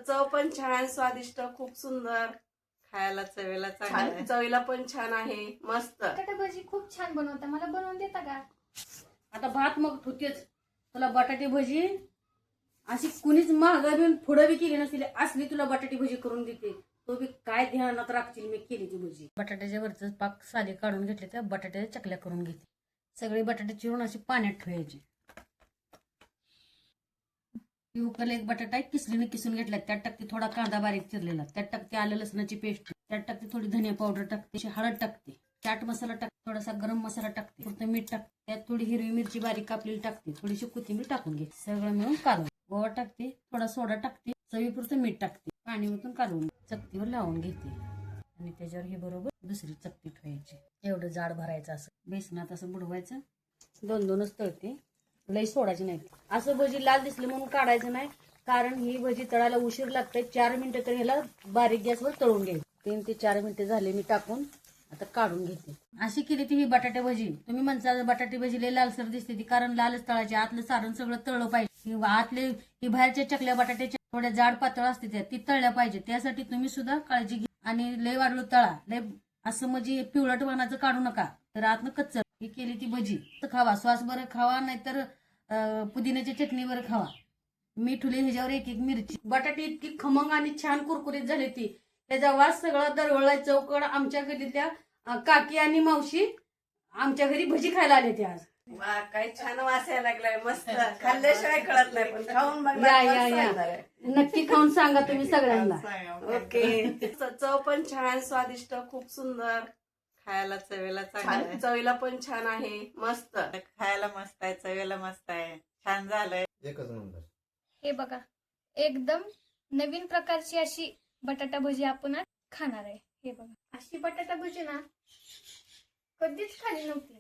चव पण छान, स्वादिष्ट, खूप सुंदर, खायला चवीला छान, चांगलं चवीला पण छान आहे, मस्त. बटाटा भजी खूप छान बनवता, मला बनवून देता का? आता भात मग होतेच, तुला बटाटे भजी अशी कुणीच मागं घेऊन पुढे बी केली नसली असली तुला बटाटे भजी करून देते. तो बी काय ध्यानात राखतील मी केली ती भजी. बटाट्याच्या वरच पाक साली काढून घेतले त्या बटाट्याच्या चकल्या करून घेते. सगळे बटाटे चिरून अशी पाण्यात ठेवायचे. उकरला एक बटाटा आहे किसलीने किसून घेतला, त्यात टाकते थोडा कांदा बारीक चिरलेला, त्यात टाकते आलं लसणाची पेस्ट, त्यात टाकते थोडी धनिया पावडर टाकते, हळद टाकते, चाट मसाला टाकते, थोडासा गरम मसाला टाकते, फक्त मीठ टाकते, त्यात थोडी हिरवी मिरची बारीक कापलेली टाकते, थोडीशी कोथिंबीर टाकून घे, सगळं मिळून काढून गोवा टाकते, थोडा सोडा टाकते, चवीपुरतं मीठ टाकते, पाणी ओतून काढून चकतीवर लावून घेते आणि त्याच्यावर हे बरोबर दुसरी चकती ठेवायची. एवढं जाड भरायचं असं बेसनात असं बुडवायचं. दोन दोनच तळते, लई सोडायची नाही. असं भजी लाल दिसली म्हणून काढायचं नाही, कारण ही भजी तळायला उशीर लागते. 4 मिनिटं तर ह्याला बारीक गॅसवर तळून घ्यायची. 3 ते 4 मिनिटं झाले मी टाकून आता काढून घेते. अशी केली ती ही बटाटे भजी. तुम्ही म्हणता बटाटे भजी लई लालसर दिसते ती, कारण लालच तळायची, आतलं सारण सगळं तळलं पाहिजे. आतले ही बाहेरच्या चकल्या बटाट्याच्या थोड्या जाड पातळ असते त्या, ती तळल्या पाहिजे. त्यासाठी तुम्ही सुद्धा काळजी घ्या आणि लय वाढलं तळा, लय असं म्हणजे पिवळट वाणाचं काढू नका, तर आतनं कच्चं. ही केली ती भजी खावा, श्वास बरं खावा, नाहीतर पुदिन्याच्या चटणीवर खावा. मीठ ठुले ह्याच्यावर एक एक मिरची. बटाटे इतकी खमंग आणि छान कुरकुरीत झाली ती, त्याचा वास सगळा दरवळला. चौकड आमच्या घरी त्या काकी आणि मावशी आमच्या घरी भजी खायला आले ते आज. वा, काय छान वास यायला लागलाय, मस्त. खाल्ल्याशिवाय कळत नाही, पण खाऊन या. नक्की खाऊन सांगा तुम्ही सगळ्यांना. ओके. चव पण छान, स्वादिष्ट, खूप सुंदर, खायला चवीला छान, चांगलं चवीला पण छान आहे, मस्त. खायला मस्त आहे, चवीला मस्त आहे, छान झालंय. एकच नंबर. हे बघा, एकदम नवीन प्रकारची अशी बटाटा भजी आपण आज खाणार आहे. हे बघा, अशी बटाटा भजी ना कधीच खाली नव्हती.